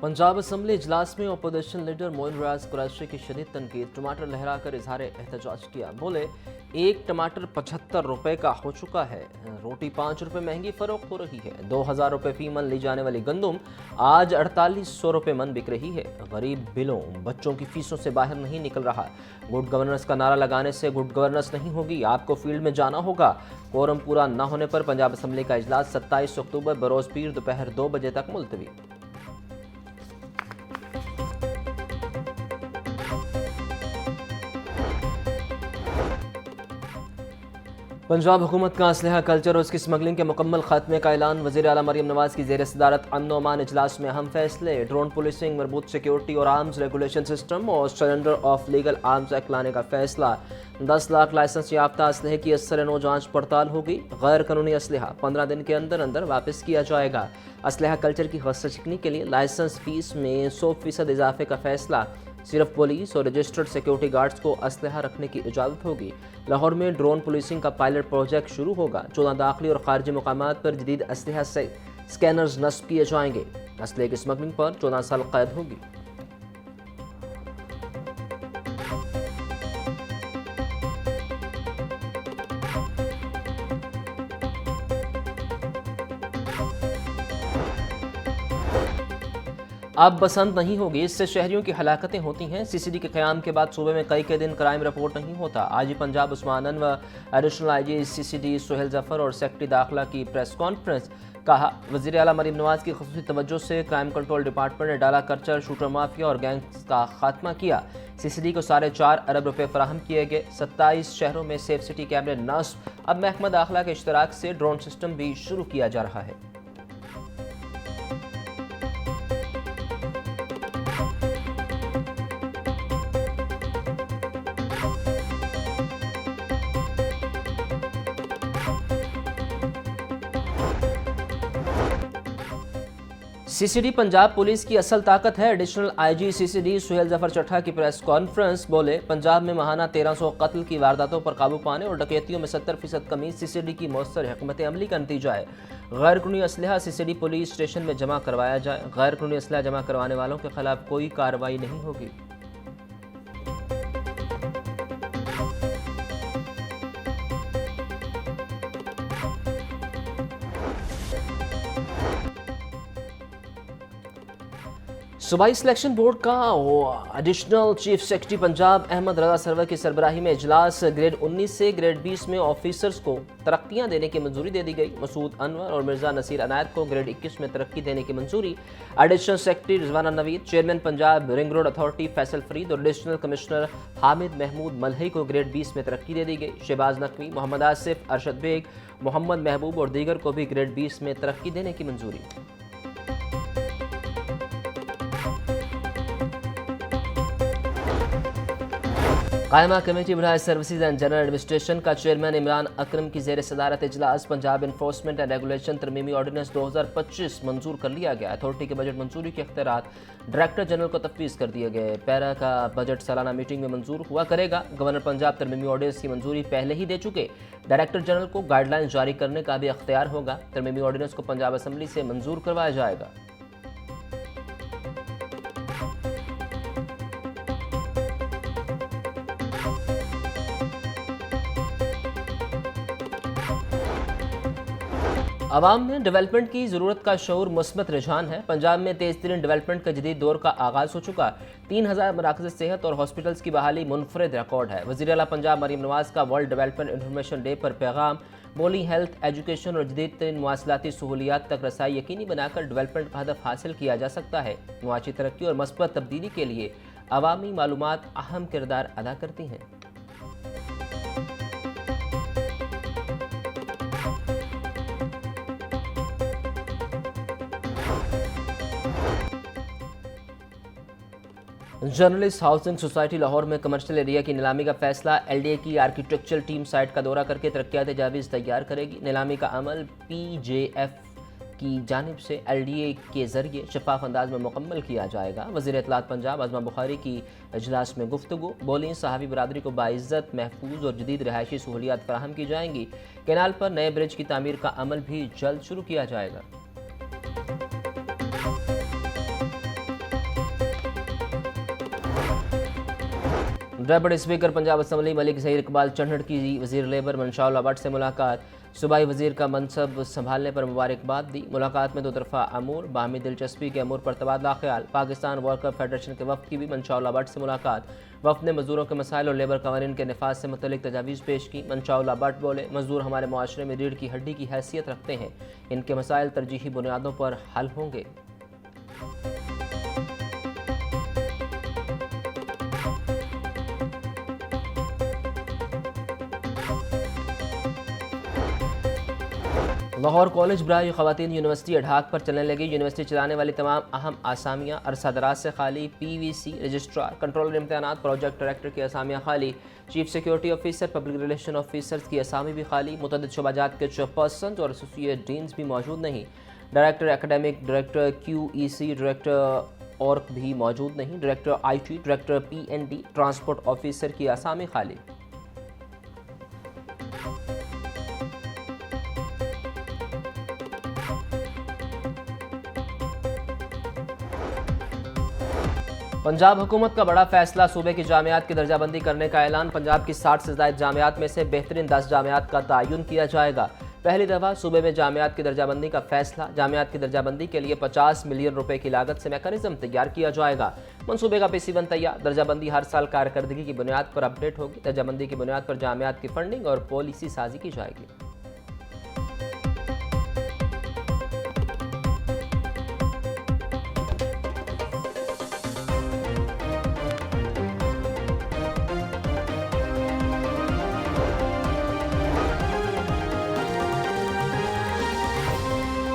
Punjab assembly इजलास में opposition leader Moin रियाज कुरैशी की शदीद तनकीद। टमाटर लहराकर इजहार एहतजाज किया। बोले, एक टमाटर 75 रुपए का हो चुका है, रोटी 5 रुपए महंगी फरोख्त हो रही है। 2000 रुपए फी मन ली जाने वाली गंदुम आज 4800 रुपए मन बिक रही है। गरीब बिलों बच्चों की फीसों से बाहर नहीं निकल रहा। गुड गवर्नेंस का नारा लगाने से गुड गवर्नेंस नहीं होगी, आपको फील्ड में जाना होगा। कोरम पूरा न होने पर पंजाब असम्बली का इजलास 27 अक्टूबर बरोज पीर दोपहर 2 बजे तक मुलतवी। पंजाब हुकूमत का असलहा कल्चर और उसकी स्मगलिंग के मुकम्मल खात्मे का ऐलान। वज़ीर आला मरीम नवाज की ज़ेर सदारत अमन अमान इजलास में अहम फैसले। ड्रोन पुलिसिंग, मरबूत सिक्योरिटी और आर्म्स रेगुलेशन सिस्टम और surrender of legal arms act लाने का फैसला। 10 लाख लाइसेंस याफ्ता असलहे की असर नो जाँच पड़ताल होगी। गैर कानूनी असलहा 15 दिन के अंदर अंदर वापस किया जाएगा। असलहा कल्चर की हौसला चिकनी के लिए लाइसेंस फीस में 100% इजाफे का फैसला। सिर्फ पुलिस और रजिस्टर्ड सिक्योरिटी गार्ड्स को असलहा रखने की इजाज़त होगी। लाहौर में ड्रोन पुलिसिंग का पायलट प्रोजेक्ट शुरू होगा। 14 दाखिली और खारजी मुकामात पर जदीद असलहा से स्कैनर्स नस्ब किए जाएंगे। असलहे की स्मगलिंग पर 14 साल कैद होगी। अब बसंत नहीं होगी, इससे शहरियों की हलाकतें होती हैं। सीसीडी के क़याम के बाद सूबे में कई दिन क्राइम रिपोर्ट नहीं होता। आज ही पंजाब उस्मान व additional IG CCD Suhail Zafar और सेक्रेटरी दाखिला की प्रेस कॉन्फ्रेंस। कहा, वज़ीर आला मरीम नवाज की ख़ुसूसी तवज्जो से क्राइम कंट्रोल डिपार्टमेंट ने डाला कर्चर, शूटर माफिया और गैंग्स का खात्मा किया। सीसीडी को 4.5 अरब रुपए फराहम किए गए। 27 शहरों में सेफ सिटी कैमरे नस्ब। अब महकमा दाखिला के इश्तराक से ड्रोन सिस्टम भी शुरू किया जा रहा है। सीसीडी पंजाब पुलिस की असल ताकत है। Additional IG CCD Suhail Zafar Chattha की प्रेस कॉन्फ्रेंस। बोले, पंजाब में माहाना 1300 कत्ल की वारदातों पर काबू पाने और डकैतियों में 70% कमी सीसीडी की मौसर हिकमत अमली का नतीजा है। गैर कानूनी असलहा सीसीडी पुलिस स्टेशन में जमा करवाया जाए। गैर कानूनी असलहा जमा करवाने वालों के खिलाफ कोई कार्रवाई नहीं होगी। सूबाई सिलेक्शन बोर्ड का additional chief secretary Punjab Ahmad Raza Sarwar की सरबराही में इजलास। ग्रेड 19 से ग्रेड 20 में ऑफिसर्स को तरक्कियां देने की मंजूरी दे दी गई। मसूद अनवर और मिर्जा नसीर अनायत को ग्रेड 21 में तरक्की देने की मंजूरी। Additional secretary Rizwana Naveed, chairman Punjab ring road authority Faisal Farid और एडिशनल कमिश्नर हामिद महमूद मलही को ग्रेड 20 में तरक्की दे दी गई। शहबाज नकवी, मोहम्मद आसिफ, अरशद बेग, मोहम्मद महबूब और दीगर को भी ग्रेड 20 में तरक्की देने की मंजूरी। कायमा कमेटी बढ़ाए सर्विसेज एंड जनरल एडमिनिस्ट्रेशन का चेयरमैन इमरान अकरम की जेर सदारत इजलास। पंजाब इन्फोर्समेंट एंड रेगुलेशन तरमीमी ऑर्डिनेंस 2025 मंजूर कर लिया गया। अथॉरिटी के बजट मंजूरी के अख्तियारात डायरेक्टर जनरल को तफवीज़ कर दिए गए। पैरा का बजट सालाना मीटिंग में मंजूर हुआ करेगा। गवर्नर पंजाब तरमीमी ऑर्डिनेंस की मंजूरी पहले ही दे चुके। डायरेक्टर जनरल को गाइडलाइन जारी करने का भी अख्तियार होगा। तरमीमी ऑर्डिनेंस को पंजाब असम्बली से मंजूर करवाया जाएगा। आवाम में डेवलपमेंट की ज़रूरत का शऊर मुस्बत रुझान है। पंजाब में तेज़ तरीन डेवलपमेंट का जदीद दौर का आगाज़ हो चुका। 3000 मराकज़ सेहत और हॉस्पिटल्स की बहाली मुनफरद रिकॉर्ड है। वज़ीर आला पंजाब मरीम नवाज का वर्ल्ड डेवलपमेंट इंफॉर्मेशन डे पर पैगाम। बोली, हेल्थ, एजुकेशन और जदीद तरीन मवासलाती सहूलियात तक रसाई यकीनी बनाकर डेवलपमेंट का हदफ हासिल किया जा सकता है। मुआशी तरक्की और मस्बत तब्दीली के लिए अवामी मालूमात अहम किरदार अदा करती हैं। जर्नलिस्ट हाउसिंग सोसाइटी लाहौर में कमर्शियल एरिया की नीलामी का फैसला। LDA की आर्किटेक्चरल टीम साइट का दौरा करके तरक्याती तजावीज़ तैयार करेगी। नीलामी का अमल PJF की जानिब से LDA के जरिए शफाफ अंदाज में मुकम्मल किया जाएगा। वज़ीर इत्तलात पंजाब आज़मा बुखारी की इजलास में गुफ्तगू। बोली, सहावी बरादरी को बाइज़्ज़त, महफूज और जदीद रहायशी सहूलियात फराहम की जाएंगी। कैनाल पर नए ब्रिज की तामीर का अमल भी जल्द शुरू किया जाएगा। Deputy speaker Punjab assembly Malik Zaheer Iqbal Chanhar की वज़ीर लेबर मंशाउल्लाह भट्ट से मुलाकात। सूबाई वज़ीर का मनसब संभालने पर मुबारकबाद दी। मुलाकात में दो तरफ़ा अमूर बाहमी दिलचस्पी के अमूर पर तबादला ख्याल। पाकिस्तान वर्कर फेडरेशन के वफ़द की भी मंशाउल्लाह भट्ट से मुलाकात। वफ़द ने मज़दूरों के मसाइल और लेबर कवानीन के नफाज से मुतल्लिक़ तजावीज़ पेश की। मंशाउल्लाह भट्ट बोले, मज़दूर हमारे माशरे में रीढ़ की हड्डी की हैसियत रखते हैं, इनके मसाइल तरजीही बुनियादों पर हल होंगे। लाहौर कॉलेज बराए ख़वातीन यूनिवर्सिटी अढाक पर चलने लगी। यूनिवर्सिटी चलाने वाली तमाम अहम आसामियाँ अरसा दराज से खाली। PVC रजिस्ट्रार, कंट्रोलर इम्तहानात, प्रोजेक्ट डायरेक्टर की असामियाँ खाली। Chief security officer, public relation officers की असामी भी खाली। मुतअद्दिद शोबाजात के चेयरपर्सन और एसोसिएट डीन्स भी मौजूद नहीं। Director academic, director QEC, director और भी मौजूद नहीं। Director IT, director PND, transport officer की असामी खाली। पंजाब हुकूमत का बड़ा फैसला, सूबे की जामियात की दर्जाबंदी करने का ऐलान। पंजाब की 60 से ज़ायद जामियात में से बेहतरीन 10 जामियात का तयन किया जाएगा। पहली दफ़ा सूबे में जामियात की दर्जाबंदी का फैसला। जामियात की दर्जाबंदी के लिए 50 मिलियन रुपए की लागत से मैकेनिज्म तैयार किया जाएगा। मनसूबे का PC1 तैयार। दर्जाबंदी हर साल कारकर्दगी की बुनियाद पर अपडेट होगी। दर्जाबंदी की बुनियाद पर जामियात की फंडिंग और पॉलिसी साजी की जाएगी।